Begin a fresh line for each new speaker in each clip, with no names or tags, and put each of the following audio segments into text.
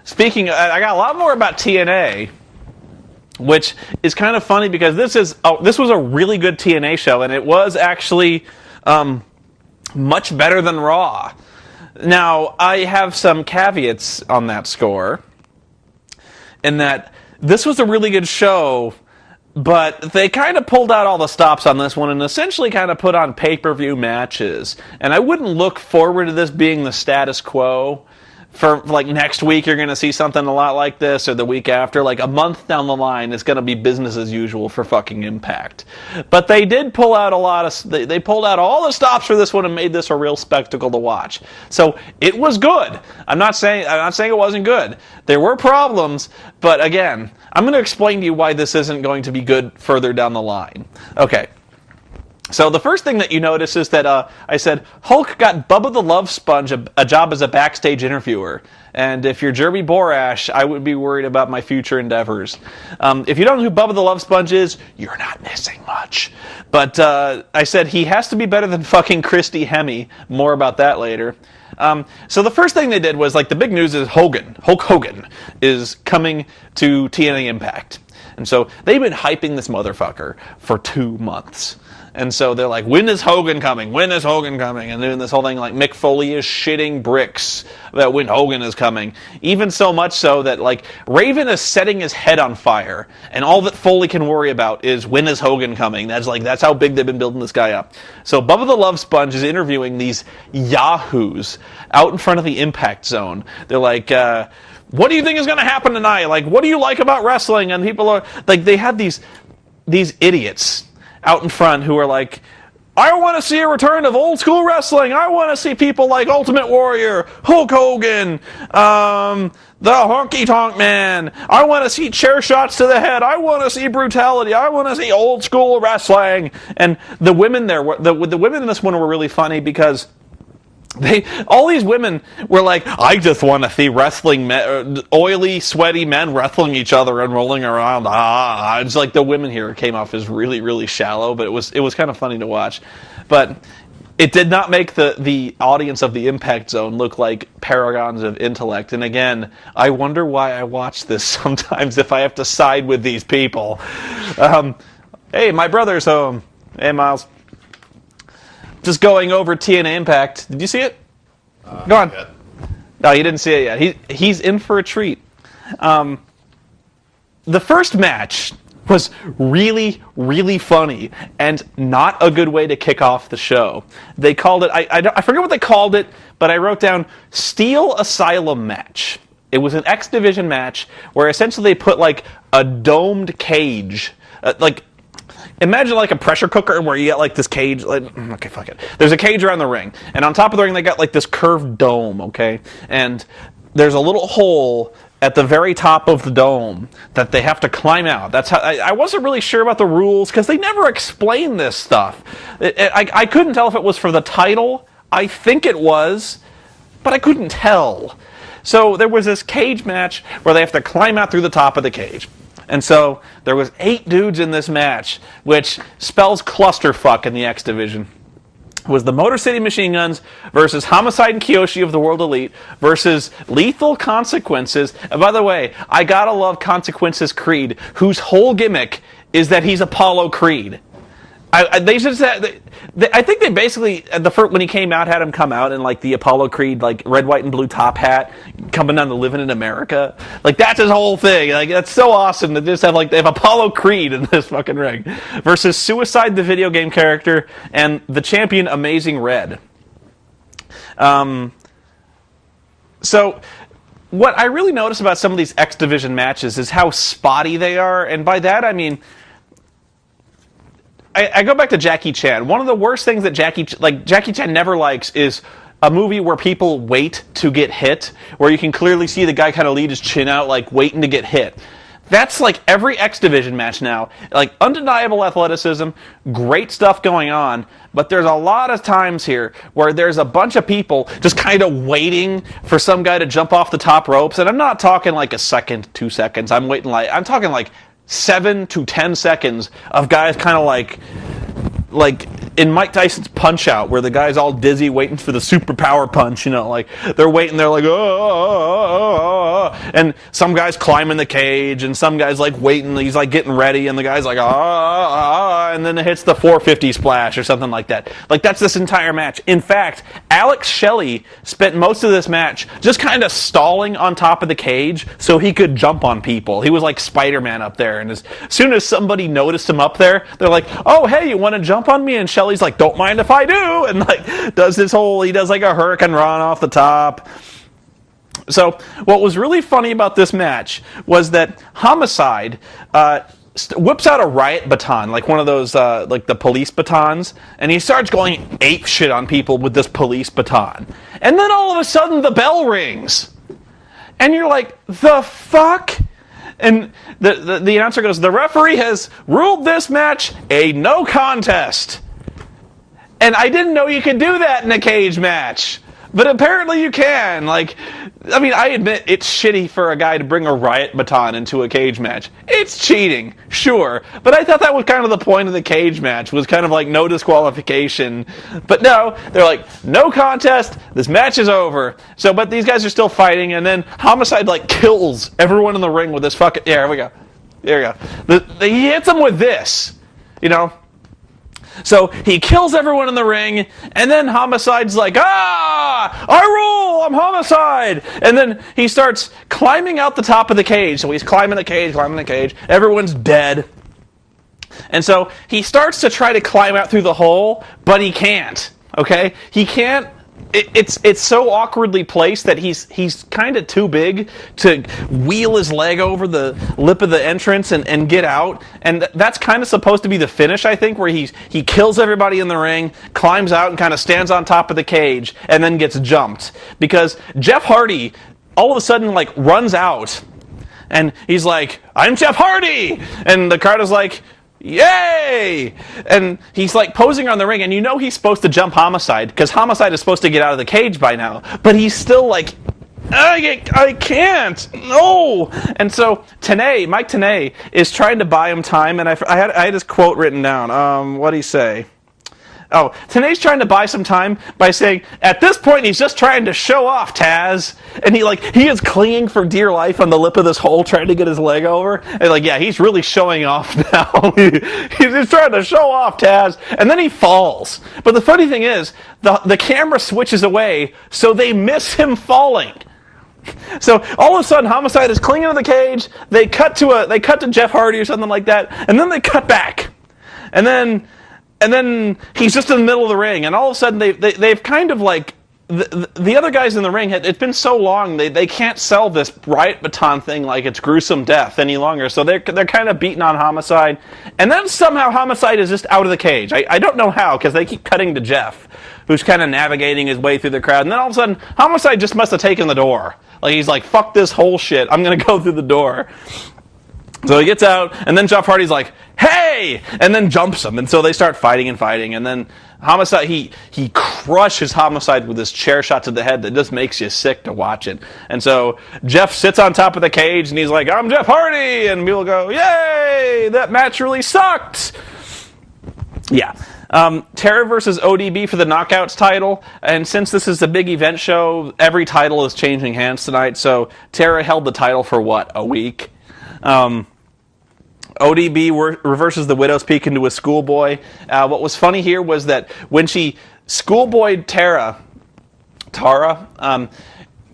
Speaking, I got a lot more about TNA, which is kind of funny because this was a really good TNA show, and it was actually much better than Raw. Now, I have some caveats on that score, in that this was a really good show, but they kind of pulled out all the stops on this one and essentially kind of put on pay-per-view matches. And I wouldn't look forward to this being the status quo. For like next week, you're going to see something a lot like this, or the week after. Like a month down the line, it's going to be business as usual for fucking Impact. But they did pull out a lot of. They pulled out all the stops for this one and made this a real spectacle to watch. So it was good. I'm not saying it wasn't good. There were problems, but again, I'm going to explain to you why this isn't going to be good further down the line. Okay. So the first thing that you notice is that I said Hulk got Bubba the Love Sponge a job as a backstage interviewer. And if you're Jeremy Borash, I would be worried about my future endeavors. If you don't know who Bubba the Love Sponge is, you're not missing much. But I said he has to be better than fucking Christy Hemme. More about that later. So the first thing they did was, like, the big news is Hulk Hogan is coming to TNA Impact. And so they've been hyping this motherfucker for 2 months. And so they're like, when is Hogan coming? When is Hogan coming? And doing this whole thing like Mick Foley is shitting bricks about when Hogan is coming. Even so much so that, like, Raven is setting his head on fire. And all that Foley can worry about is when is Hogan coming? That's how big they've been building this guy up. So Bubba the Love Sponge is interviewing these yahoos out in front of the Impact Zone. They're like, what do you think is going to happen tonight? Like, what do you like about wrestling? And people are, like, they had these idiots out in front who are like, I want to see a return of old school wrestling. I want to see people like Ultimate Warrior, Hulk Hogan, the Honky Tonk Man. I want to see chair shots to the head. I want to see brutality. I want to see old school wrestling. And the women there, the women in this one were really funny because all these women were like, I just want to see wrestling men, oily, sweaty men wrestling each other and rolling around. It's like the women here came off as really, really shallow, but it was kind of funny to watch. But it did not make the audience of the Impact Zone look like paragons of intellect. And again, I wonder why I watch this sometimes if I have to side with these people. Hey, my brother's home. Hey, Miles. Just going over TNA Impact. Did you see it? Go on. Yet. No, you didn't see it yet. He's in for a treat. The first match was really, really funny and not a good way to kick off the show. They called it, I forget what they called it, but I wrote down Steel Asylum match. It was an X Division match where essentially they put like a domed cage, imagine like a pressure cooker where you get like this cage, okay, fuck it. There's a cage around the ring, and on top of the ring they got like this curved dome, okay? And there's a little hole at the very top of the dome that they have to climb out. That's how I wasn't really sure about the rules because they never explained this stuff. I couldn't tell if it was for the title. I think it was, but I couldn't tell. So there was this cage match where they have to climb out through the top of the cage. And so there was 8 dudes in this match, which spells clusterfuck in the X Division. It was the Motor City Machine Guns versus Homicide and Kiyoshi of the World Elite versus Lethal Consequences. And by the way, I gotta love Consequences Creed, whose whole gimmick is that he's Apollo Creed. I think they basically, when he came out, had him come out in like the Apollo Creed, like red, white, and blue top hat, coming down to Living in America. Like that's his whole thing. Like that's so awesome to just have they have Apollo Creed in this fucking ring versus Suicide, the video game character, and the champion Amazing Red. So what I really notice about some of these X Division matches is how spotty they are, and by that I mean, I go back to Jackie Chan. One of the worst things that Jackie Chan never likes is a movie where people wait to get hit, where you can clearly see the guy kind of lead his chin out, like waiting to get hit. That's like every X Division match now. Like undeniable athleticism, great stuff going on, but there's a lot of times here where there's a bunch of people just kind of waiting for some guy to jump off the top ropes, and I'm not talking like a second, 2 seconds. I'm talking like 7 to 10 seconds of guys kind of like like in Mike Tyson's Punch-Out, where the guy's all dizzy waiting for the superpower punch, like they're waiting, they're like, oh, and some guy's climbing the cage, and some guy's like waiting, he's like getting ready, and the guy's like, and then it hits the 450 splash or something like that. Like, that's this entire match. In fact, Alex Shelley spent most of this match just kind of stalling on top of the cage so he could jump on people. He was like Spider-Man up there, and as soon as somebody noticed him up there, they're like, oh, hey, you want to jump on me? And Shelley's like, don't mind if I do, and like he does like a hurricane run off the top. So what was really funny about this match was that Homicide whips out a riot baton, like one of those like the police batons, and he starts going ape shit on people with this police baton. And then all of a sudden the bell rings, and you're like, the fuck? And the announcer goes, the referee has ruled this match a no contest. And I didn't know you could do that in a cage match. But apparently you can. Like, I mean, I admit it's shitty for a guy to bring a riot baton into a cage match. It's cheating, sure. But I thought that was kind of the point of the cage match, was kind of like no disqualification. But no, they're like, no contest, this match is over. So, but these guys are still fighting, and then Homicide, like, kills everyone in the ring with this fucking... Yeah, here we go. There we go. He hits them with this, So he kills everyone in the ring, and then Homicide's like, I rule, I'm Homicide! And then he starts climbing out the top of the cage. So he's climbing the cage, everyone's dead. And so he starts to try to climb out through the hole, but he can't, okay? He can't. It's so awkwardly placed that he's kind of too big to wheel his leg over the lip of the entrance and get out. And that's kind of supposed to be the finish, I think, where he kills everybody in the ring, climbs out, and kind of stands on top of the cage, and then gets jumped. Because Jeff Hardy all of a sudden, like, runs out, and he's like, I'm Jeff Hardy! And the crowd is like, yay! And he's like posing on the ring, and he's supposed to jump Homicide, because Homicide is supposed to get out of the cage by now, but he's still like, I can't, no! And so Mike Tenay is trying to buy him time, and I had his quote written down. What'd he say? Oh, Tenay's trying to buy some time by saying, at this point, he's just trying to show off, Taz. And he is clinging for dear life on the lip of this hole, trying to get his leg over. And he's really showing off now. He's just trying to show off, Taz. And then he falls. But the funny thing is, the camera switches away, so they miss him falling. So all of a sudden, Homicide is clinging to the cage. They cut to Jeff Hardy or something like that, and then they cut back. And then he's just in the middle of the ring, and all of a sudden they've kind of like the other guys in the ring. It's been so long they can't sell this riot baton thing like it's gruesome death any longer. So they're kind of beating on Homicide, and then somehow Homicide is just out of the cage. I don't know how, because they keep cutting to Jeff, who's kind of navigating his way through the crowd, and then all of a sudden Homicide just must have taken the door. Like, he's like, fuck this whole shit, I'm gonna go through the door. So he gets out, and then Jeff Hardy's like, hey! And then jumps him, and so they start fighting, and then Homicide, he crushes Homicide with this chair shot to the head that just makes you sick to watch it. And so Jeff sits on top of the cage, and he's like, I'm Jeff Hardy! And people go, yay! That match really sucked! Yeah. Tara versus ODB for the Knockouts title, and since this is a big event show, every title is changing hands tonight, so Tara held the title for, a week? ODB reverses the Widow's Peak into a schoolboy. What was funny here was that when she schoolboyed Tara,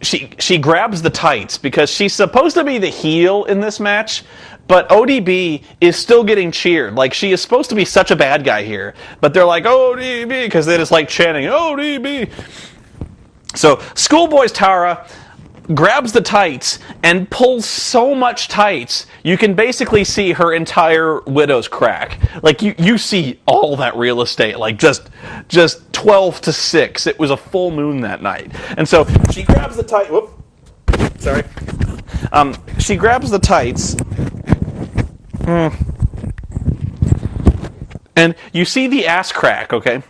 she grabs the tights, because she's supposed to be the heel in this match, but ODB is still getting cheered. Like, she is supposed to be such a bad guy here, but they're like, ODB, because they just like chanting, ODB. So, schoolboys Tara grabs the tights and pulls so much tights, you can basically see her entire widow's crack. Like, you see all that real estate, like just 12 to 6. It was a full moon that night. And so she grabs the tight. Whoop. Sorry. She grabs the tights. And you see the ass crack, okay?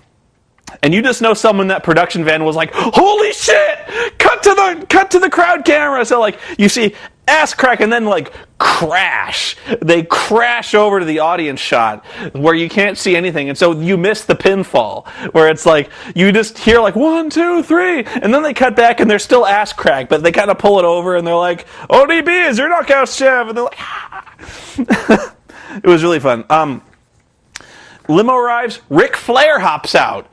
And you just know someone in that production van was like, holy shit! Cut to the crowd camera! So, like, you see ass crack, and then like crash. They crash over to the audience shot where you can't see anything, and so you miss the pinfall where it's like you just hear like 1, 2, 3, and then they cut back and they're still ass crack, but they kind of pull it over and they're like, "ODB is your knockout chef," and they're like, ah. It was really fun. Limo arrives. Ric Flair hops out.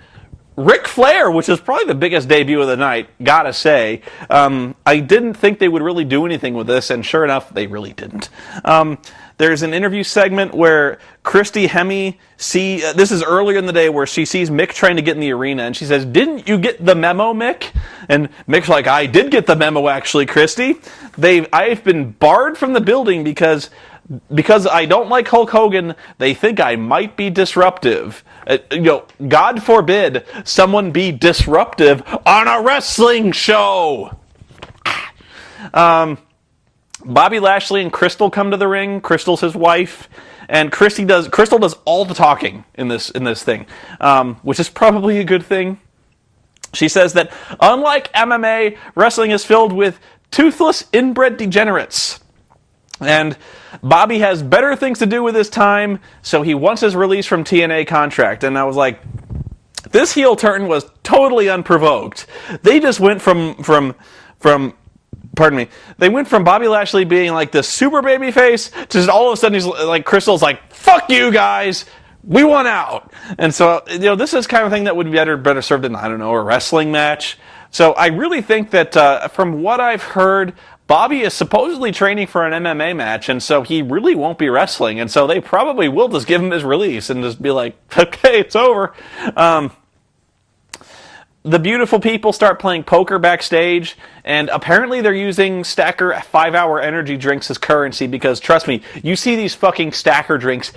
Ric Flair, which is probably the biggest debut of the night, gotta say. I didn't think they would really do anything with this, and sure enough, they really didn't. There's an interview segment where Christy Hemme this is earlier in the day, where she sees Mick trying to get in the arena, and she says, "Didn't you get the memo, Mick?" And Mick's like, "I did get the memo, actually, Christy. I've been barred from the building because I don't like Hulk Hogan. They think I might be disruptive." God forbid someone be disruptive on a wrestling show. Bobby Lashley and Crystal come to the ring. Crystal's his wife, and Crystal does all the talking in this thing, which is probably a good thing. She says that unlike MMA, wrestling is filled with toothless, inbred degenerates. And Bobby has better things to do with his time, so he wants his release from TNA contract. And I was like, this heel turn was totally unprovoked. They just went from they went from Bobby Lashley being like this super baby face to just all of a sudden he's like, Crystal's like, "Fuck you guys, we want out." And so, this is kind of thing that would be better served in, I don't know, a wrestling match. So I really think that from what I've heard, Bobby is supposedly training for an MMA match, and so he really won't be wrestling, and so they probably will just give him his release and just be like, "Okay, it's over." The beautiful people start playing poker backstage, and apparently they're using Stacker 5-hour energy drinks as currency, because trust me, you see these fucking Stacker drinks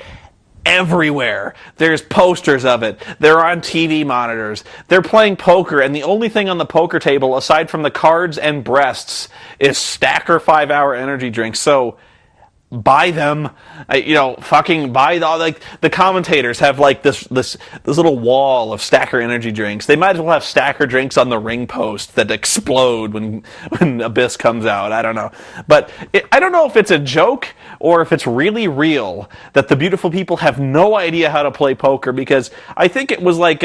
everywhere. There's posters of it. They're on TV monitors. They're playing poker, and the only thing on the poker table, aside from the cards and breasts, is Stacker 5-hour energy drinks. So buy them. Fucking buy the commentators have like this little wall of Stacker energy drinks. They might as well have Stacker drinks on the ring post that explode when Abyss comes out. I don't know, but I don't know if it's a joke or if it's really real that the beautiful people have no idea how to play poker, because I think it was like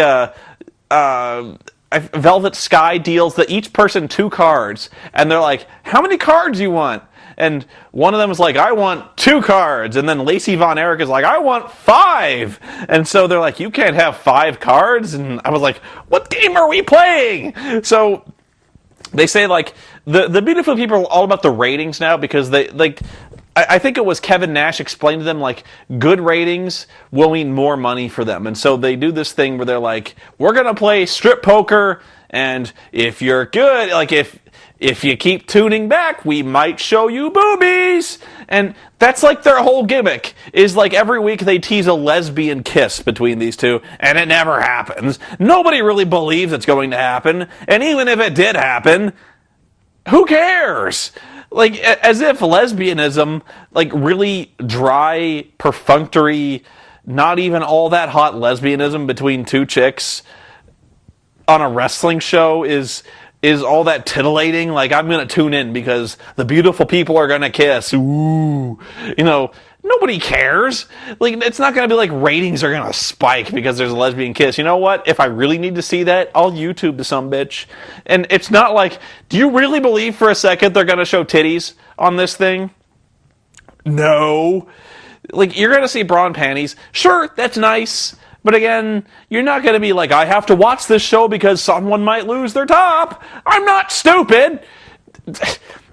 Velvet Sky deals each person 2 cards, and they're like, "How many cards you want?" And one of them is like, "I want 2 cards." And then Lacey Von Erich is like, "I want 5. And so they're like, "You can't have 5 cards." And I was like, what game are we playing? So they say like the beautiful people are all about the ratings now, because they like, I think it was Kevin Nash explained to them like good ratings will mean more money for them. And so they do this thing where they're like, "We're going to play strip poker, and if you're good, like if you keep tuning back, we might show you boobies." And that's like their whole gimmick, is like every week they tease a lesbian kiss between these two, and it never happens. Nobody really believes it's going to happen, and even if it did happen, who cares? Like, as if lesbianism, like really dry, perfunctory, not even all that hot lesbianism between 2 chicks on a wrestling show is all that titillating. Like, I'm going to tune in because the beautiful people are going to kiss. Ooh. Nobody cares. Like, it's not going to be like ratings are going to spike because there's a lesbian kiss. You know what? If I really need to see that, I'll YouTube to some bitch. And it's not like, do you really believe for a second they're going to show titties on this thing? No. Like, you're going to see bra and panties. Sure, that's nice. But again, you're not going to be like, I have to watch this show because someone might lose their top. I'm not stupid.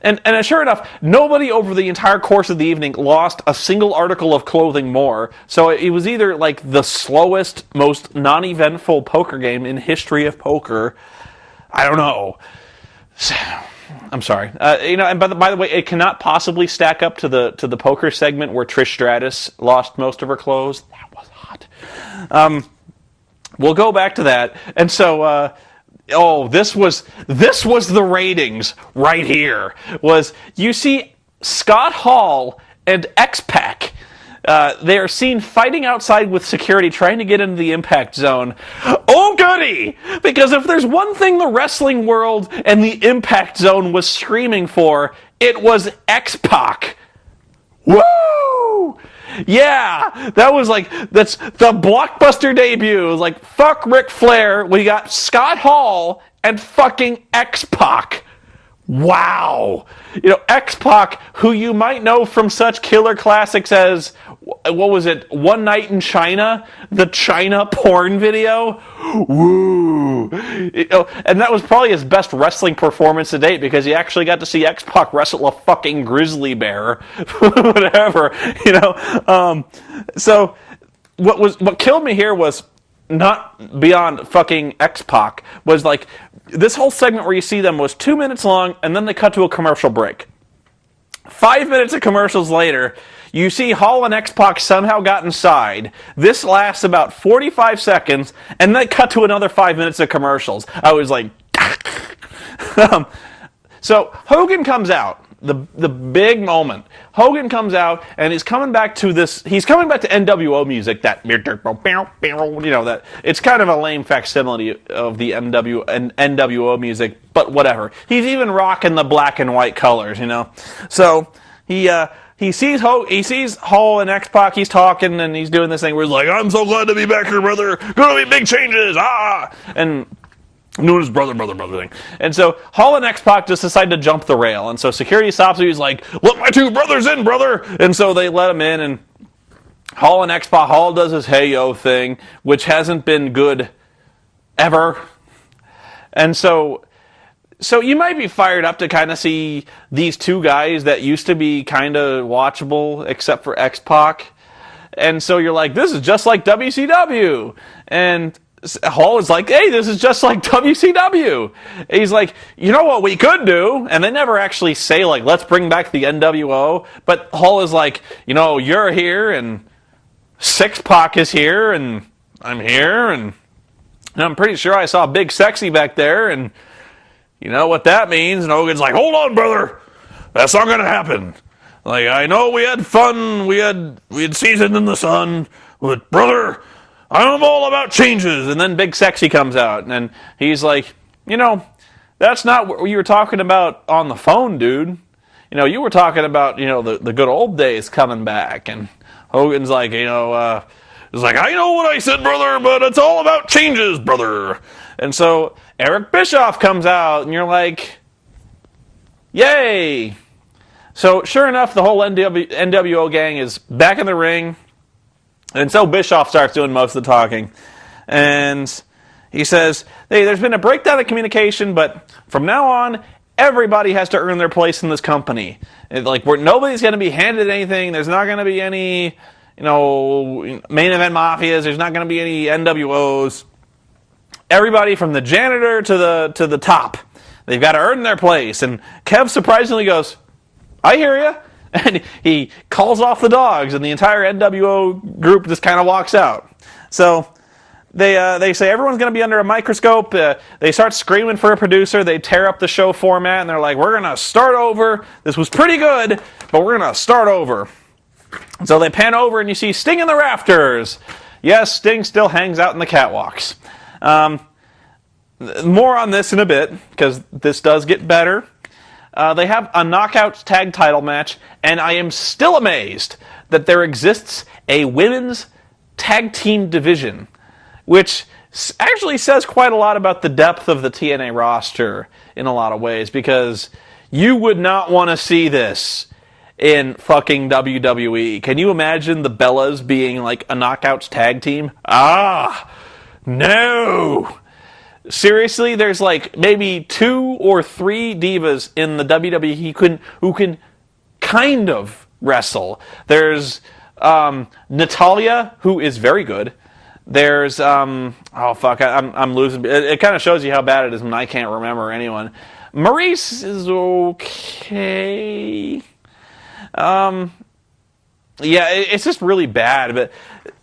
And sure enough, nobody over the entire course of the evening lost a single article of clothing more. So it was either like the slowest, most non-eventful poker game in history of poker. I don't know. I'm sorry. And by the way, it cannot possibly stack up to the poker segment where Trish Stratus lost most of her clothes. That was hot. We'll go back to that. And so, this was the ratings right here. Was you see Scott Hall and X-Pac. They are seen fighting outside with security, trying to get into the Impact Zone. Oh, goody! Because if there's one thing the wrestling world and the Impact Zone was screaming for, It was X-Pac. Woo! Yeah, that's the blockbuster debut. It was like, fuck Ric Flair. We got Scott Hall and fucking X-Pac. Wow. X-Pac, who you might know from such killer classics as, what was it, One Night in China? The China porn video? Woo. And that was probably his best wrestling performance to date, because he actually got to see X-Pac wrestle a fucking grizzly bear. Whatever, So, what killed me here was not beyond fucking X-Pac, was like, this whole segment where you see them was 2 minutes long, and then they cut to a commercial break. 5 minutes of commercials later, you see Hall and X-Pac somehow got inside. This lasts about 45 seconds, and then cut to another 5 minutes of commercials. I was like, so Hogan comes out. The big moment. Hogan comes out, and he's coming back to NWO music, that it's kind of a lame facsimile of the NWO music, but whatever. He's even rocking the black and white colors, So he sees Hall and X-Pac, he's talking, and he's doing this thing where he's like, I'm so glad to be back here, brother. Gonna be big changes, and doing his brother thing. And so Hall and X-Pac just decide to jump the rail. And so security stops him. He's like, let my two brothers in, brother. And so they let him in. And Hall and X-Pac, Hall does his hey yo thing, which hasn't been good ever. And so you might be fired up to kind of see these two guys that used to be kind of watchable, except for X-Pac. And so you're like, this is just like WCW. And Hall is like, hey, this is just like WCW. He's like, you know what we could do? And they never actually say, like, let's bring back the NWO. But Hall is like, you're here, and Six-Pac is here, and I'm here, and I'm pretty sure I saw Big Sexy back there, and you know what that means. And Hogan's like, hold on, brother. That's not going to happen. Like, I know we had fun, we had seasons in the sun, but brother, I'm all about changes. And then Big Sexy comes out, and he's like, that's not what you were talking about on the phone, dude. You were talking about, the good old days coming back. And Hogan's like, he's like, I know what I said, brother, but it's all about changes, brother. And so Eric Bischoff comes out, and you're like, yay. So sure enough, the whole NWO gang is back in the ring. And so Bischoff starts doing most of the talking. And he says, hey, there's been a breakdown of communication, but from now on, everybody has to earn their place in this company. Nobody's going to be handed anything. There's not going to be any, main event mafias. There's not going to be any NWOs. Everybody from the janitor to the top, they've got to earn their place. And Kev surprisingly goes, I hear you. And he calls off the dogs, and the entire NWO group just kind of walks out. So they say everyone's going to be under a microscope. They start screaming for a producer. They tear up the show format, and they're like, we're going to start over. This was pretty good, but we're going to start over. So they pan over, and you see Sting in the rafters. Yes, Sting still hangs out in the catwalks. More on this in a bit, because this does get better. They have a knockout tag title match, and I am still amazed that there exists a women's tag team division, which actually says quite a lot about the depth of the TNA roster in a lot of ways, because you would not want to see this in fucking WWE. Can you imagine the Bellas being like a knockouts tag team? No! Seriously, there's like maybe 2 or 3 divas in the WWE who can kind of wrestle. There's Natalya, who is very good. There's I'm losing. It kind of shows you how bad it is when I can't remember anyone. Maurice is okay. It's just really bad, but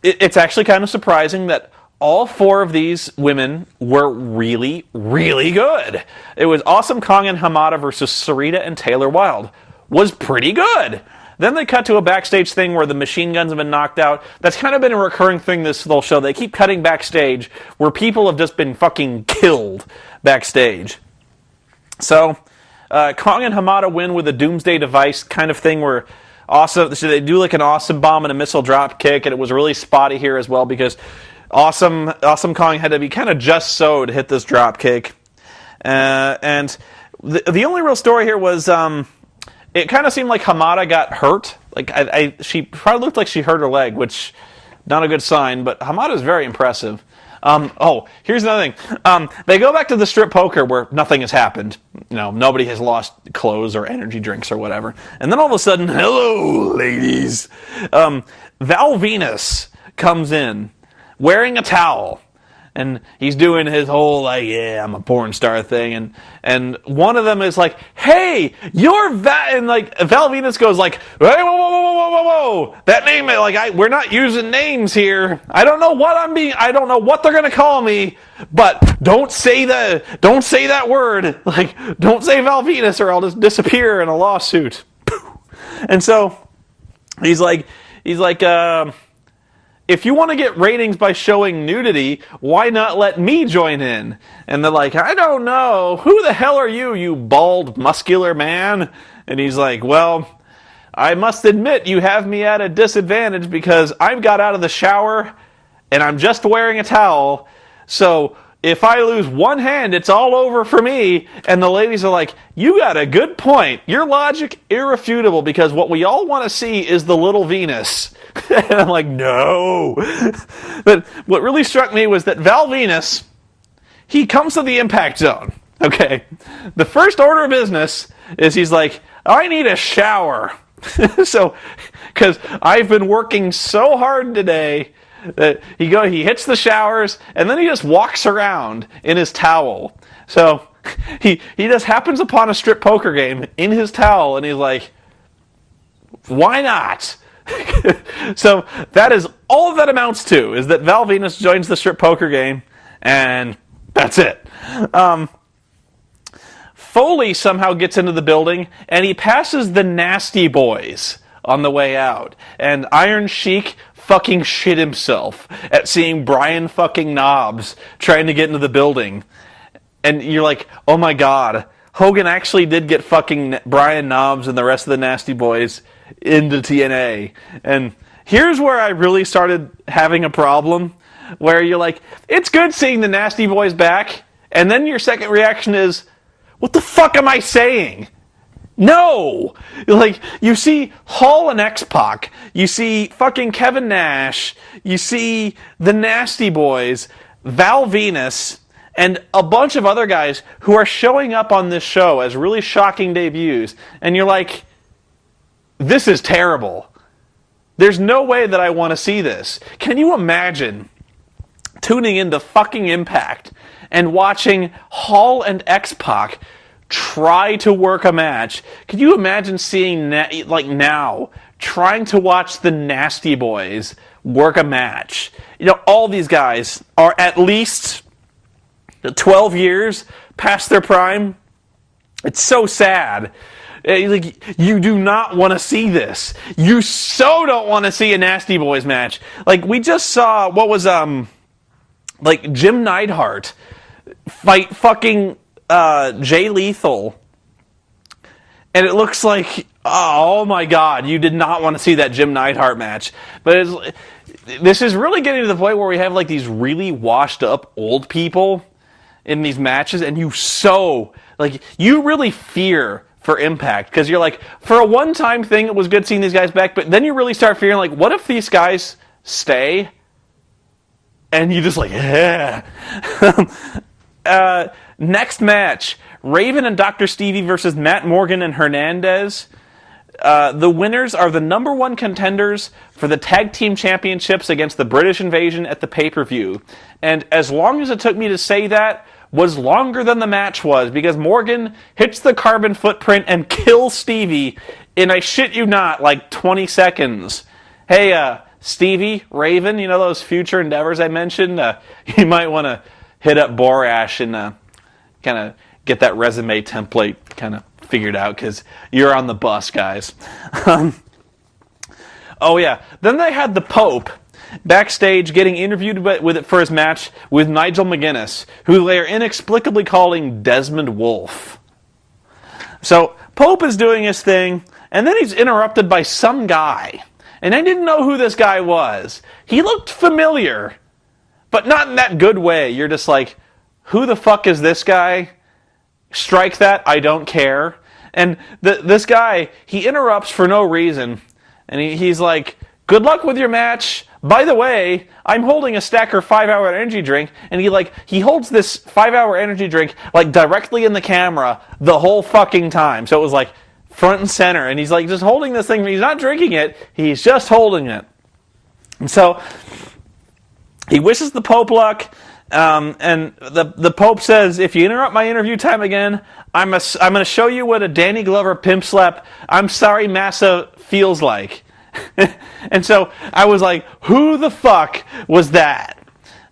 it's actually kind of surprising that all 4 of these women were really, really good. It was Awesome Kong and Hamada versus Sarita and Taylor Wilde. Was pretty good. Then they cut to a backstage thing where the machine guns have been knocked out. That's kind of been a recurring thing this whole show. They keep cutting backstage where people have just been fucking killed backstage. So Kong and Hamada win with a Doomsday Device kind of thing where so they do like an Awesome Bomb and a missile drop kick, and it was really spotty here as well because Awesome Kong had to be kind of just so to hit this drop kick. And the only real story here was it kind of seemed like Hamada got hurt. Like she probably looked like she hurt her leg, which not a good sign, but Hamada is very impressive. Here's another thing. They go back to the strip poker where nothing has happened. Nobody has lost clothes or energy drinks or whatever. And then all of a sudden, hello, ladies. Val Venus comes in wearing a towel. And he's doing his whole, I'm a porn star thing. And one of them is like, hey, you're Val. And, Val Venus goes like, hey, whoa. That name, we're not using names here. I don't know what they're going to call me. But don't say that word. Don't say Val Venus or I'll just disappear in a lawsuit. And so he's like, if you want to get ratings by showing nudity, why not let me join in? And they're like, I don't know. Who the hell are you, you bald, muscular man? And he's like, well, I must admit you have me at a disadvantage because I've got out of the shower and I'm just wearing a towel. So if I lose one hand, it's all over for me. And the ladies are like, you got a good point. Your logic irrefutable because what we all want to see is the little Venus. And I'm like, no. But what really struck me was that Val Venus, he comes to the Impact Zone. Okay. The first order of business is he's like, I need a shower. So, because I've been working so hard today that he hits the showers and then he just walks around in his towel. So he just happens upon a strip poker game in his towel and he's like, why not? So that is all that amounts to, is that Val Venus joins the strip poker game, and that's it. Foley somehow gets into the building, and he passes the Nasty Boys on the way out. And Iron Sheik fucking shit himself at seeing Brian fucking Knobbs trying to get into the building. And you're like, oh my god, Hogan actually did get fucking Brian Knobbs and the rest of the Nasty Boys into TNA. And here's where I really started having a problem, where you're like, it's good seeing the Nasty Boys back, and then your second reaction is, what the fuck am I saying? No! You see Hall and X-Pac, you see fucking Kevin Nash, you see the Nasty Boys, Val Venus, and a bunch of other guys who are showing up on this show as really shocking debuts, and you're like, this is terrible. There's no way that I want to see this. Can you imagine tuning into fucking Impact and watching Hall and X-Pac try to work a match? Could you imagine seeing, now, trying to watch the Nasty Boys work a match? All these guys are at least 12 years past their prime. It's so sad. You do not want to see this. You so don't want to see a Nasty Boys match. We just saw, what was, Jim Neidhart fight fucking Jay Lethal. And it looks like, oh my god, you did not want to see that Jim Neidhart match. But this is really getting to the point where we have, these really washed up old people in these matches, and you really fear for Impact, because you're like, for a one-time thing, it was good seeing these guys back, but then you really start fearing, what if these guys stay? And you just yeah. Next match, Raven and Dr. Stevie versus Matt Morgan and Hernandez. The winners are the number one contenders for the tag team championships against the British Invasion at the pay-per-view. And as long as it took me to say that, was longer than the match was, because Morgan hits the carbon footprint and kills Stevie in, I shit you not, 20 seconds. Hey, Stevie, Raven, those future endeavors I mentioned? You might want to hit up Borash and kind of get that resume template kind of figured out, because you're on the bus, guys. Oh, yeah. Then they had the Pope backstage getting interviewed for his match with Nigel McGuinness, who they are inexplicably calling Desmond Wolfe. So Pope is doing his thing, and then he's interrupted by some guy. And I didn't know who this guy was. He looked familiar, but not in that good way. You're just like, who the fuck is this guy? Strike that, I don't care. And this guy, he interrupts for no reason. And he's like, good luck with your match. By the way, I'm holding a Stacker 5-hour energy drink. And he holds this 5-hour energy drink like directly in the camera the whole fucking time. So it was like front and center. And he's like just holding this thing. He's not drinking it. He's just holding it. And so he wishes the Pope luck. And the Pope says, if you interrupt my interview time again, I'm going to show you what a Danny Glover pimp slap I'm sorry Massa feels like. And so I was like, who the fuck was that?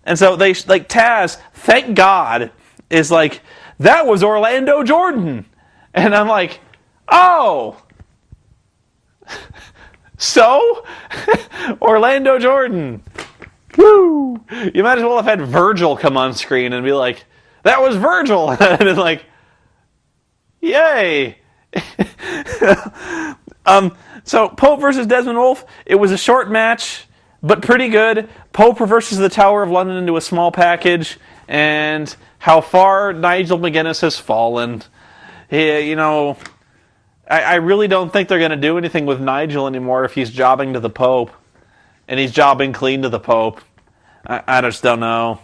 And so they, like, Taz, thank God, is like, that was Orlando Jordan. And I'm like, oh. So? Orlando Jordan. Woo! You might as well have had Virgil come on screen and be like, that was Virgil! And it's like, yay! So Pope versus Desmond Wolfe, it was a short match, but pretty good. Pope reverses the Tower of London into a small package, and how far Nigel McGuinness has fallen. I really don't think they're going to do anything with Nigel anymore if he's jobbing to the Pope. And he's jobbing clean to the Pope. I just don't know.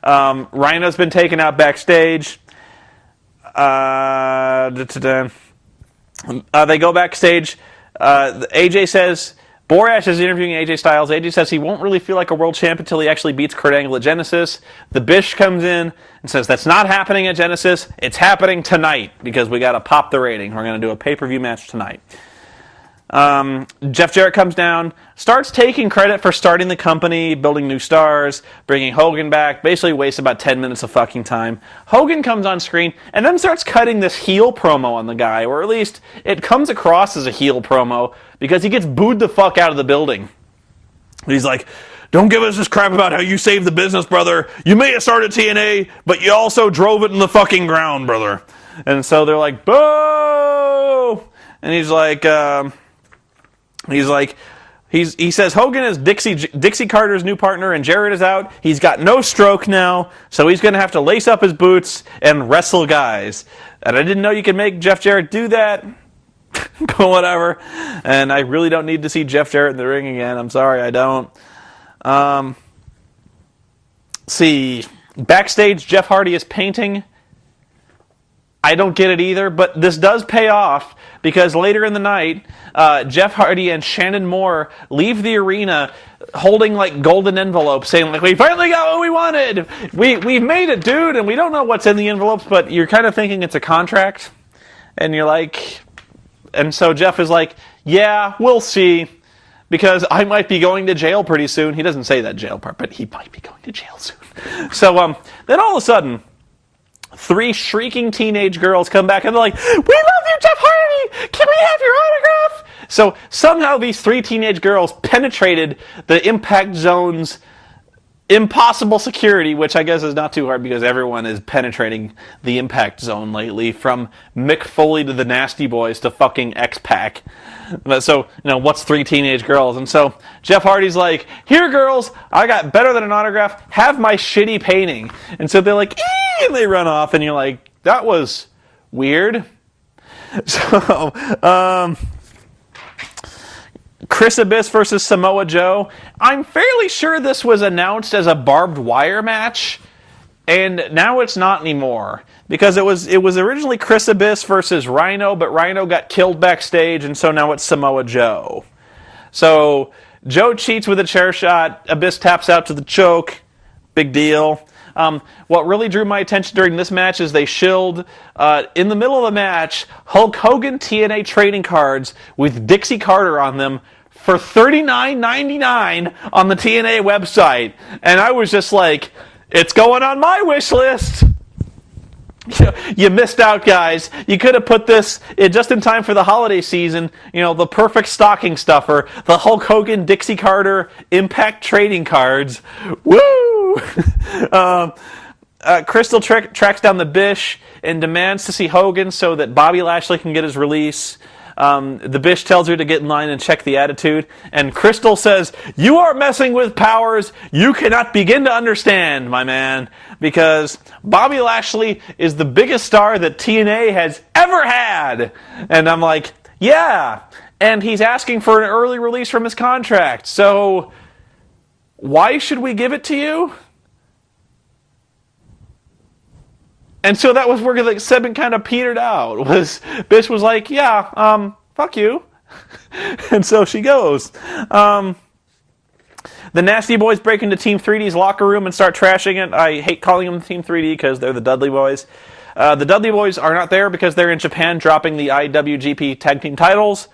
Rhino's been taken out backstage. They go backstage. AJ says, Borash is interviewing AJ Styles. AJ says he won't really feel like a world champ until he actually beats Kurt Angle at Genesis. The Bish comes in and says that's not happening at Genesis. It's happening tonight because we got to pop the rating. We're going to do a pay-per-view match tonight. Jeff Jarrett comes down, starts taking credit for starting the company, building new stars, bringing Hogan back, basically wastes about 10 minutes of fucking time. Hogan comes on screen and then starts cutting this heel promo on the guy, or at least it comes across as a heel promo because he gets booed the fuck out of the building. He's like, don't give us this crap about how you saved the business, brother. You may have started TNA, but you also drove it in the fucking ground, brother. And so they're like, boo! And he's like, he says Hogan is Dixie Carter's new partner and Jarrett is out. He's got no stroke now, so he's going to have to lace up his boots and wrestle guys. And I didn't know you could make Jeff Jarrett do that, but whatever. And I really don't need to see Jeff Jarrett in the ring again. I'm sorry, I don't. See, backstage, Jeff Hardy is painting. I don't get it either, but this does pay off because later in the night, Jeff Hardy and Shannon Moore leave the arena holding like golden envelopes saying like, we finally got what we wanted. We've made it, dude, and we don't know what's in the envelopes, but you're kind of thinking it's a contract. And you're like, and so Jeff is like, yeah, we'll see because I might be going to jail pretty soon. He doesn't say that jail part, but he might be going to jail soon. So then all of a sudden, 3 shrieking teenage girls come back and they're like, we love you, Jeff Hardy! Can we have your autograph? So somehow these 3 teenage girls penetrated the Impact Zone's impossible security, which I guess is not too hard because everyone is penetrating the Impact Zone lately, from Mick Foley to the Nasty Boys to fucking X-Pac. So, what's 3 teenage girls? And so Jeff Hardy's like, here, girls, I got better than an autograph. Have my shitty painting. And so they're like, and they run off, and you're like, that was weird. So, Chris Abyss versus Samoa Joe. I'm fairly sure this was announced as a barbed wire match, and now it's not anymore. Because it was originally Chris Abyss versus Rhino, but Rhino got killed backstage, and so now it's Samoa Joe. So Joe cheats with a chair shot. Abyss taps out to the choke. Big deal. What really drew my attention during this match is they shilled, in the middle of the match, Hulk Hogan TNA trading cards with Dixie Carter on them for $39.99 on the TNA website. And I was just like, it's going on my wish list. You missed out, guys. You could have put this just in time for the holiday season, the perfect stocking stuffer, the Hulk Hogan Dixie Carter Impact trading cards. Woo! Crystal tracks down the Bish and demands to see Hogan so that Bobby Lashley can get his release. The Bish tells her to get in line and check the attitude. And Crystal says, "You are messing with powers you cannot begin to understand, my man. Because Bobby Lashley is the biggest star that TNA has ever had." And I'm like, yeah. And he's asking for an early release from his contract. So why should we give it to you? And so that was where the segment kind of petered out. Bish was like, yeah, fuck you. And so she goes. The Nasty Boys break into Team 3D's locker room and start trashing it. I hate calling them Team 3D because they're the Dudley Boys. The Dudley Boys are not there because they're in Japan dropping the IWGP Tag Team titles.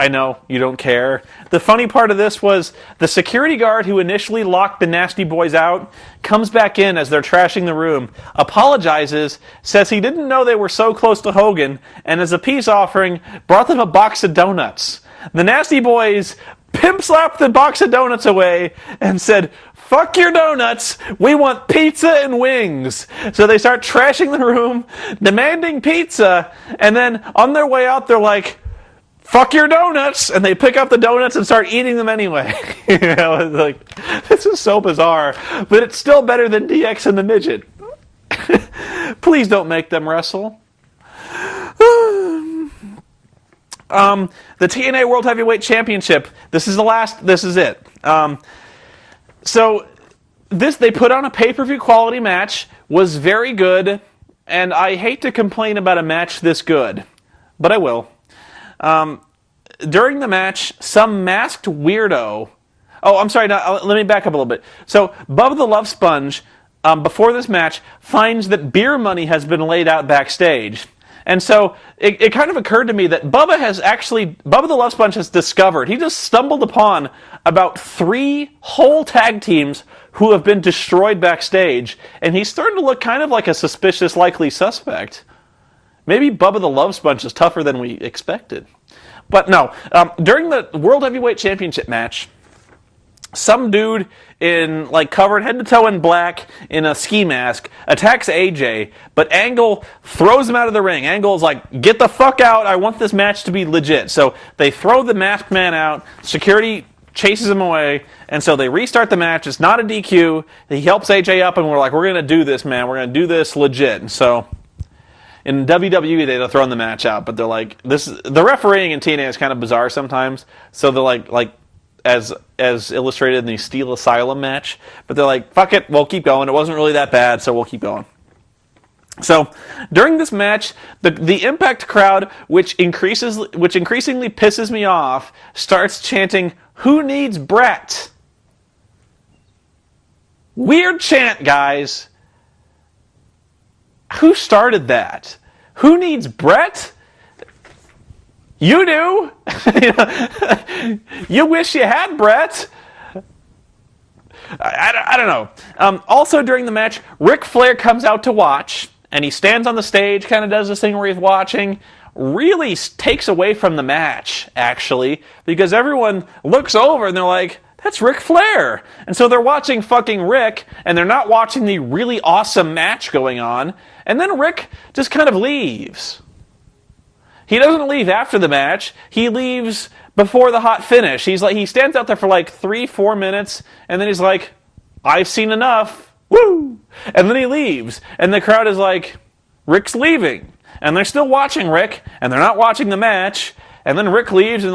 I know, you don't care. The funny part of this was the security guard who initially locked the Nasty Boys out comes back in as they're trashing the room, apologizes, says he didn't know they were so close to Hogan, and as a peace offering, brought them a box of donuts. The Nasty Boys pimp-slapped the box of donuts away and said, "Fuck your donuts, we want pizza and wings." So they start trashing the room, demanding pizza, and then on their way out they're like, "Fuck your donuts," and they pick up the donuts and start eating them anyway. It's like, this is so bizarre, but it's still better than DX and the Midget. Please don't make them wrestle. The TNA World Heavyweight Championship. This is it. So they put on a pay-per-view quality match, was very good, and I hate to complain about a match this good, but I will. During the match, some masked weirdo... Oh, I'm sorry, let me back up a little bit. So, Bubba the Love Sponge, before this match, finds that beer money has been laid out backstage. And so, it kind of occurred to me that Bubba the Love Sponge has discovered, he just stumbled upon about 3 whole tag teams who have been destroyed backstage, and he's starting to look kind of like a suspicious likely suspect. Maybe Bubba the Love Sponge is tougher than we expected. But no, during the World Heavyweight Championship match, some dude in covered head to toe in black in a ski mask attacks AJ, but Angle throws him out of the ring. Angle's like, "Get the fuck out, I want this match to be legit." So they throw the masked man out, security chases him away, and so they restart the match. It's not a DQ. He helps AJ up, and we're like, we're going to do this, man. We're going to do this legit. And so in WWE, they're throwing the match out, but they're like, the refereeing in TNA is kind of bizarre sometimes. So they're like as illustrated in the Steel Asylum match, but they're like, fuck it, we'll keep going. It wasn't really that bad, so we'll keep going. So during this match, the Impact crowd, which increasingly pisses me off, starts chanting, "Who needs Brett?" Weird chant, guys. Who started that? Who needs Brett? You do. You wish you had Brett. I don't know. Also during the match, Ric Flair comes out to watch, and he stands on the stage, kind of does this thing where he's watching, really takes away from the match, actually, because everyone looks over and they're like, that's Ric Flair. And so they're watching fucking Ric, and they're not watching the really awesome match going on. And then Ric just kind of leaves. He doesn't leave after the match. He leaves before the hot finish. He stands out there for 3-4 minutes, and then he's like, "I've seen enough. Woo!" And then he leaves. And the crowd is like, Ric's leaving. And they're still watching Ric, and they're not watching the match. And then Ric leaves, and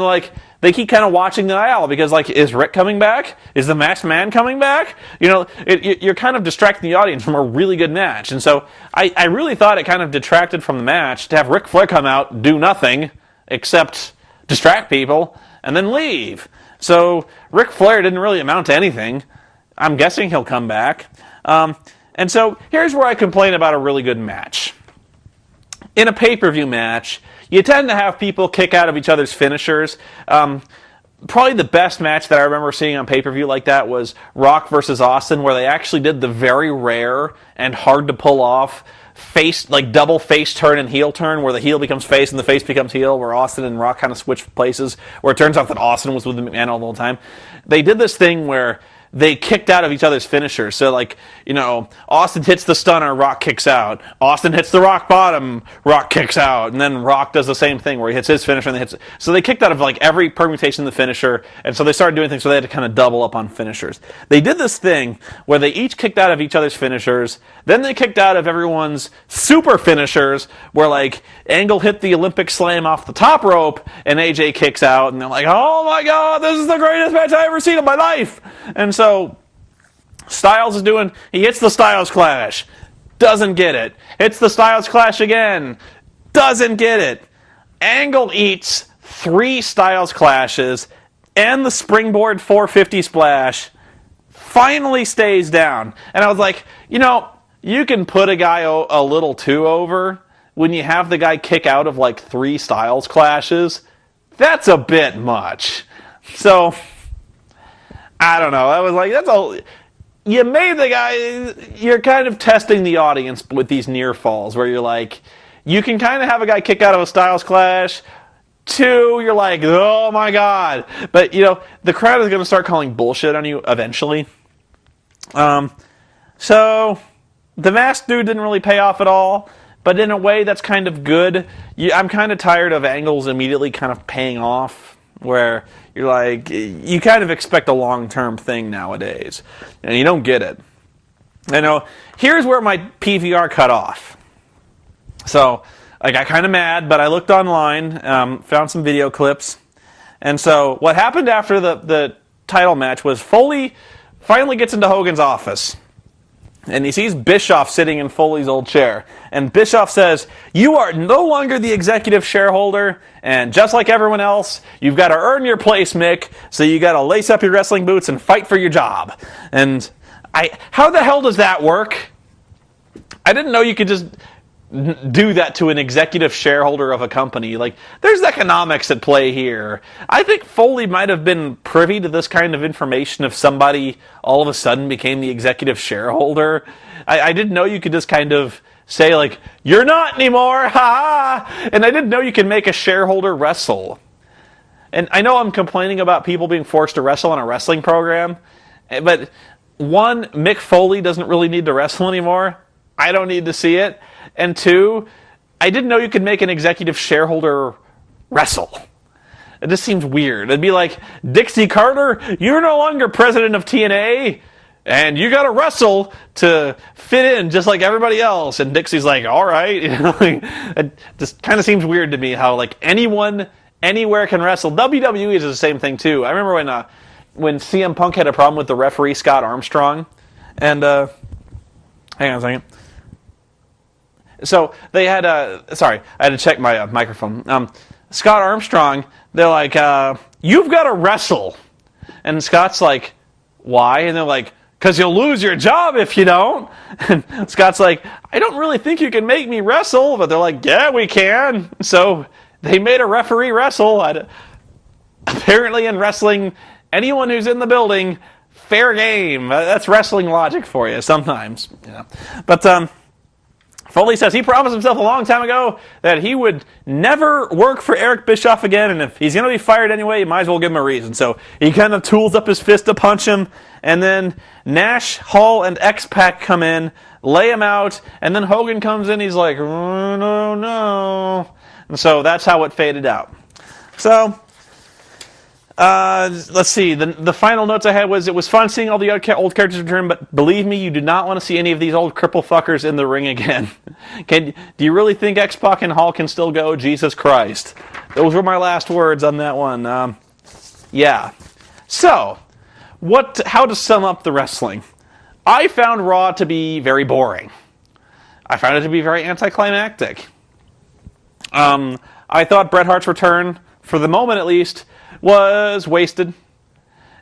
they keep kind of watching the aisle because, is Ric coming back? Is the masked man coming back? You're kind of distracting the audience from a really good match. And so I really thought it kind of detracted from the match to have Ric Flair come out, do nothing except distract people, and then leave. So Ric Flair didn't really amount to anything. I'm guessing he'll come back. And so here's where I complain about a really good match. In a pay-per-view match, you tend to have people kick out of each other's finishers. Probably the best match that I remember seeing on pay-per-view like that was Rock versus Austin, where they actually did the very rare and hard to pull off double face turn and heel turn, where the heel becomes face and the face becomes heel, where Austin and Rock kind of switch places, where it turns out that Austin was with the McMahon all the time. They did this thing where they kicked out of each other's finishers. So, like, Austin hits the stunner, Rock kicks out. Austin hits the rock bottom, Rock kicks out. And then Rock does the same thing where he hits his finisher and then hits. So they kicked out of, like, every permutation of the finisher. And so they started doing things so they had to kind of double up on finishers. They did this thing where they each kicked out of each other's finishers. Then they kicked out of everyone's super finishers where, like, Angle hit the Olympic slam off the top rope and AJ kicks out. And they're like, oh my God, this is the greatest match I've ever seen in my life. And so Styles he hits the Styles Clash, doesn't get it. Hits the Styles Clash again, doesn't get it. Angle eats 3 Styles Clashes and the springboard 450 splash, finally stays down. And I was like, you can put a guy a little too over when you have the guy kick out of like 3 Styles Clashes. That's a bit much. So, I don't know. I was like, you made the guy, you're kind of testing the audience with these near falls where you're like, you can kind of have a guy kick out of a Styles Clash. 2, you're like, oh my God. But, the crowd is going to start calling bullshit on you eventually. So, the masked dude didn't really pay off at all. But in a way, that's kind of good. I'm kind of tired of angles immediately kind of paying off, where you're like, you kind of expect a long-term thing nowadays, and you don't get it. Here's where my PVR cut off. So I got kind of mad, but I looked online, found some video clips, and so what happened after the title match was Foley finally gets into Hogan's office. And he sees Bischoff sitting in Foley's old chair. And Bischoff says, you are no longer the executive shareholder, and just like everyone else, you've got to earn your place, Mick, so you got to lace up your wrestling boots and fight for your job. And how the hell does that work? I didn't know you could just do that to an executive shareholder of a company. Like, there's economics at play here. I think Foley might have been privy to this kind of information if somebody all of a sudden became the executive shareholder. I didn't know you could just kind of say, like, you're not anymore, ha! And I didn't know you could make a shareholder wrestle. And I know I'm complaining about people being forced to wrestle on a wrestling program, but one, Mick Foley doesn't really need to wrestle anymore. I don't need to see it. And 2, I didn't know you could make an executive shareholder wrestle. It just seems weird. It'd be like, Dixie Carter, you're no longer president of TNA, and you got to wrestle to fit in just like everybody else. And Dixie's like, all right. It just kind of seems weird to me how like anyone, anywhere can wrestle. WWE is the same thing too. I remember when CM Punk had a problem with the referee Scott Armstrong, and hang on a second. So they had sorry, I had to check my microphone. Scott Armstrong, they're like, you've got to wrestle. And Scott's like, why? And they're like, because you'll lose your job if you don't. And Scott's like, I don't really think you can make me wrestle. But they're like, yeah, we can. So they made a referee wrestle. Apparently in wrestling, anyone who's in the building, fair game. That's wrestling logic for you sometimes. But Foley says he promised himself a long time ago that he would never work for Eric Bischoff again, and if he's going to be fired anyway, you might as well give him a reason. So he kind of tools up his fist to punch him, and then Nash, Hall, and X-Pac come in, lay him out, and then Hogan comes in, he's like, oh, no. And so that's how it faded out. So, let's see. The final notes I had was it was fun seeing all the old characters return, but believe me, you do not want to see any of these old cripple fuckers in the ring again. Do you really think X-Pac and Hall can still go? Jesus Christ. Those were my last words on that one. Yeah. So, how to sum up the wrestling? I found Raw to be very boring. I found it to be very anticlimactic. I thought Bret Hart's return, for the moment at least, was wasted.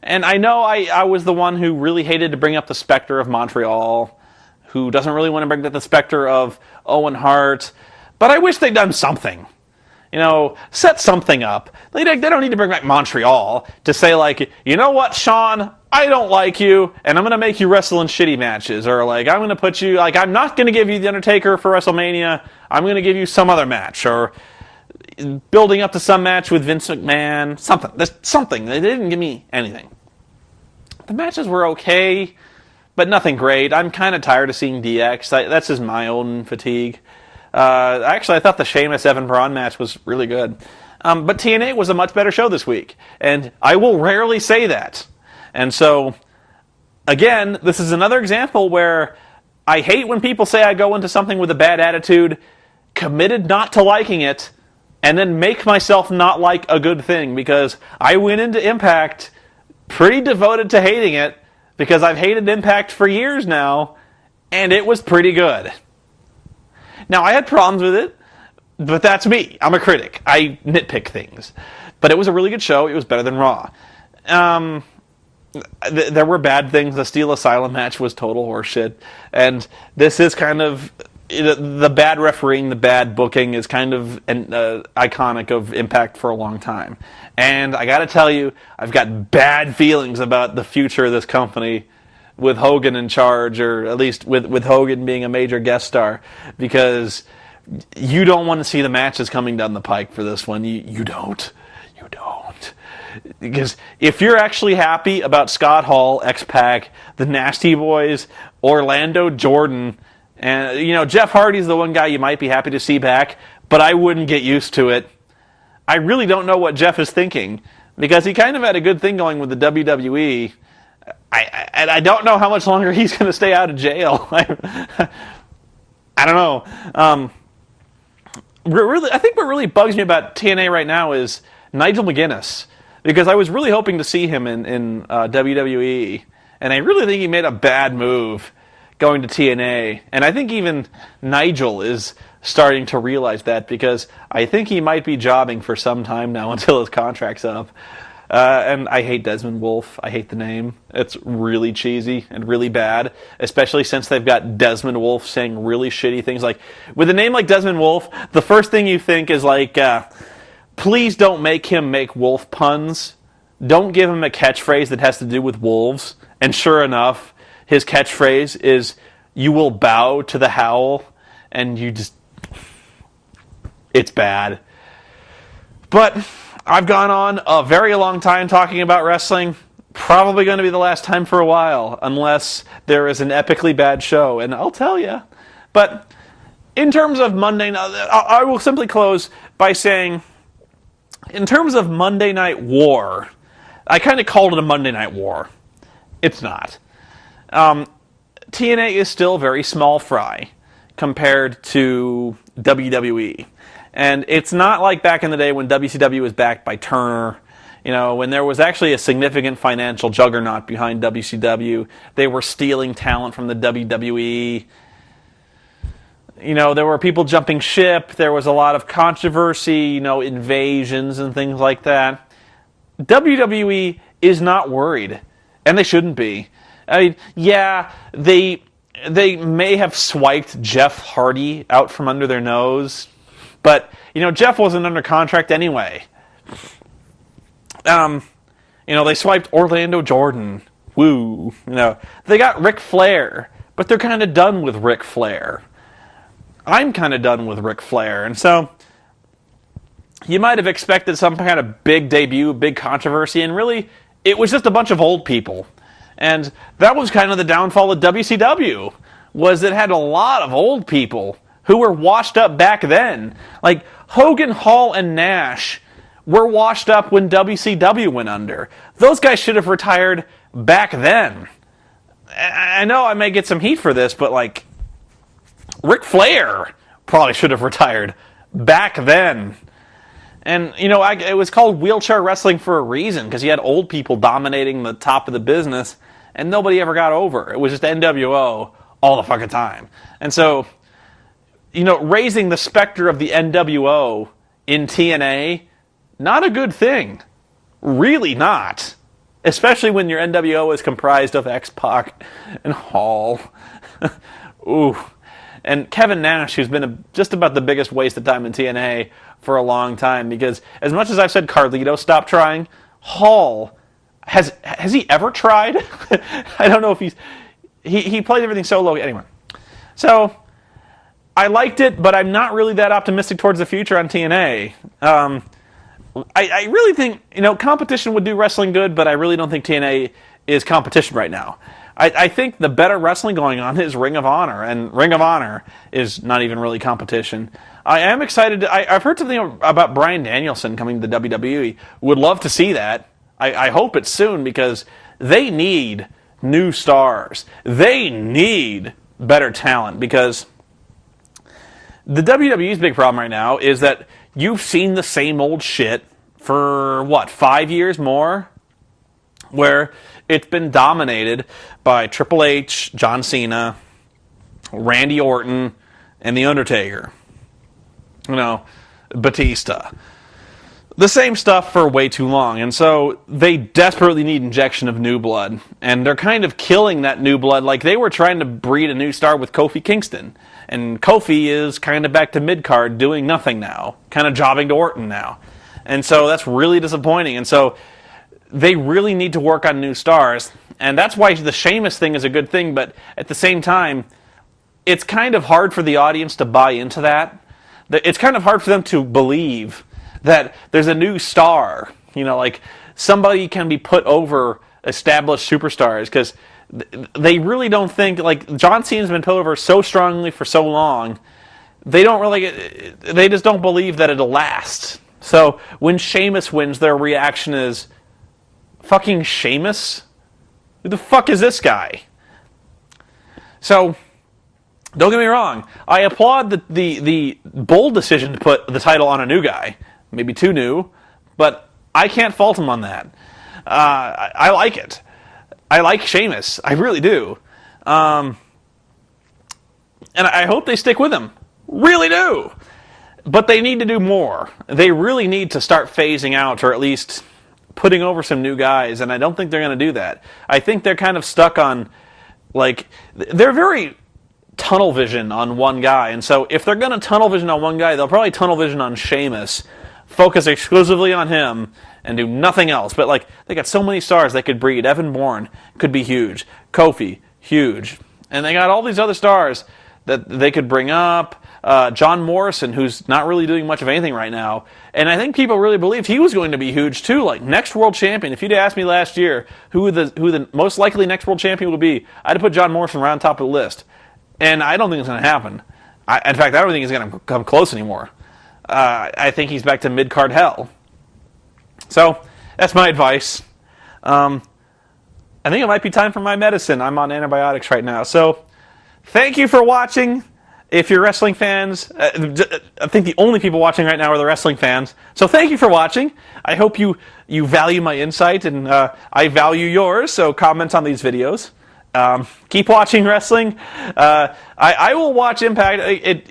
And I know I was the one who really hated to bring up the specter of Montreal, who doesn't really want to bring up the specter of Owen Hart, but I wish they'd done something. Set something up. They don't need to bring back Montreal to say, like, you know what, Sean, I don't like you, and I'm going to make you wrestle in shitty matches. Or, like, I'm going to put you, like, I'm not going to give you The Undertaker for WrestleMania, I'm going to give you some other match. Or building up to some match with Vince McMahon, something. They didn't give me anything. the matches were okay, but nothing great. I'm kind of tired of seeing DX. That's just my own fatigue. Actually, I thought the Sheamus Evan Braun match was really good. But TNA was a much better show this week, and I will rarely say that. And so, again, this is another example where I hate when people say I go into something with a bad attitude, committed not to liking it, and then make myself not like a good thing, because I went into Impact pretty devoted to hating it, because I've hated Impact for years now, and it was pretty good. Now, I had problems with it, but that's me. I'm a critic. I nitpick things. But it was a really good show. It was better than Raw. There were bad things. The Steel Asylum match was total horseshit. And this is kind of... The bad refereeing, the bad booking is kind of iconic of Impact for a long time. And I gotta tell you, I've got bad feelings about the future of this company with Hogan in charge, or at least with Hogan being a major guest star, because you don't want to see the matches coming down the pike for this one. You don't. Because if you're actually happy about Scott Hall, X-Pac, the Nasty Boys, Orlando Jordan... And, Jeff Hardy's the one guy you might be happy to see back, but I wouldn't get used to it. I really don't know what Jeff is thinking, because he kind of had a good thing going with the WWE. I don't know how much longer he's going to stay out of jail. I don't know. I think what really bugs me about TNA right now is Nigel McGuinness, because I was really hoping to see him in WWE, and I really think he made a bad move going to TNA, and I think even Nigel is starting to realize that, because I think he might be jobbing for some time now until his contract's up. And I hate Desmond Wolfe. I hate the name. It's really cheesy and really bad, especially since they've got Desmond Wolfe saying really shitty things. Like, with a name like Desmond Wolfe, the first thing you think is like, please don't make him make wolf puns. Don't give him a catchphrase that has to do with wolves. And sure enough, his catchphrase is, "You will bow to the howl," and it's bad. But I've gone on a very long time talking about wrestling. Probably going to be the last time for a while, unless there is an epically bad show, and I'll tell you. But in terms of Monday night, I will simply close by saying, in terms of Monday Night War, I kind of called it a Monday Night War. It's not. TNA is still very small fry compared to WWE. And it's not like back in the day when WCW was backed by Turner, when there was actually a significant financial juggernaut behind WCW. They were stealing talent from the WWE. There were people jumping ship. There was a lot of controversy, invasions and things like that. WWE is not worried, and they shouldn't be. I mean, yeah, they may have swiped Jeff Hardy out from under their nose, but Jeff wasn't under contract anyway. They swiped Orlando Jordan. Woo, they got Ric Flair, but they're kind of done with Ric Flair. I'm kind of done with Ric Flair, and so you might have expected some kind of big debut, big controversy, and really, it was just a bunch of old people. And that was kind of the downfall of WCW, was it had a lot of old people who were washed up back then. Like, Hogan, Hall, and Nash were washed up when WCW went under. Those guys should have retired back then. I know I may get some heat for this, but, like, Ric Flair probably should have retired back then. And, it was called wheelchair wrestling for a reason, because you had old people dominating the top of the business, and nobody ever got over. It was just NWO all the fucking time. And so, raising the specter of the NWO in TNA, not a good thing. Really not. Especially when your NWO is comprised of X-Pac and Hall. Ooh. And Kevin Nash, who's been just about the biggest waste of time in TNA for a long time, because as much as I've said Carlito stopped trying, Hall, has he ever tried? I don't know if he played everything so low. Anyway, so I liked it, but I'm not really that optimistic towards the future on TNA. I really think, competition would do wrestling good, but I really don't think TNA is competition right now. I think the better wrestling going on is Ring of Honor, and Ring of Honor is not even really competition. I am excited. I've heard something about Bryan Danielson coming to the WWE. Would love to see that. I hope it's soon, because they need new stars. They need better talent, because the WWE's big problem right now is that you've seen the same old shit for, 5 years more? Where it's been dominated by Triple H, John Cena, Randy Orton, and The Undertaker. Batista. The same stuff for way too long, and so they desperately need injection of new blood, and they're kind of killing that new blood. Like, they were trying to breed a new star with Kofi Kingston, and Kofi is kind of back to mid-card doing nothing now, kind of jobbing to Orton now, and so that's really disappointing. And so they really need to work on new stars, and that's why the Sheamus thing is a good thing, but at the same time, it's kind of hard for the audience to buy into that. It's kind of hard for them to believe that there's a new star, like somebody can be put over established superstars, because they really don't think, like, John Cena's been put over so strongly for so long, they just don't believe that it'll last. So when Sheamus wins, their reaction is, fucking Sheamus? Who the fuck is this guy? So, don't get me wrong, I applaud the bold decision to put the title on a new guy. Maybe too new, but I can't fault him on that. I like it. I like Sheamus. I really do. And I hope they stick with him. Really do. But they need to do more. They really need to start phasing out, or at least putting over some new guys, and I don't think they're going to do that. I think they're kind of stuck on, they're very tunnel vision on one guy, and so if they're going to tunnel vision on one guy, they'll probably tunnel vision on Sheamus, focus exclusively on him, and do nothing else. But, they got so many stars they could breed. Evan Bourne could be huge. Kofi, huge. And they got all these other stars that they could bring up. John Morrison, who's not really doing much of anything right now. And I think people really believed he was going to be huge, too. Next world champion. If you'd asked me last year who the most likely next world champion would be, I'd have put John Morrison right on top of the list. And I don't think it's going to happen. In fact, I don't think he's going to come close anymore. I think he's back to mid-card hell. So, that's my advice. I think it might be time for my medicine. I'm on antibiotics right now. So, thank you for watching. If you're wrestling fans, I think the only people watching right now are the wrestling fans. So thank you for watching. I hope you value my insight, and I value yours, so comment on these videos. Keep watching wrestling. I will watch Impact.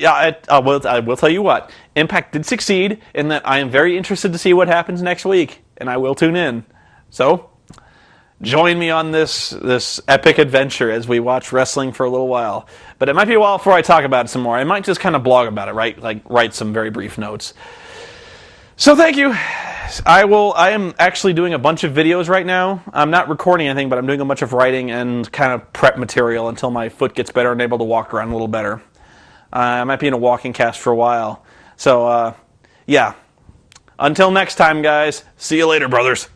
I will tell you what. Impact did succeed in that I am very interested to see what happens next week, and I will tune in. So, join me on this epic adventure as we watch wrestling for a little while. But it might be a while before I talk about it some more. I might just kind of blog about it, right? Write some very brief notes. So thank you. I am actually doing a bunch of videos right now. I'm not recording anything, but I'm doing a bunch of writing and kind of prep material until my foot gets better and able to walk around a little better. I might be in a walking cast for a while. So, yeah. Until next time, guys. See you later, brothers.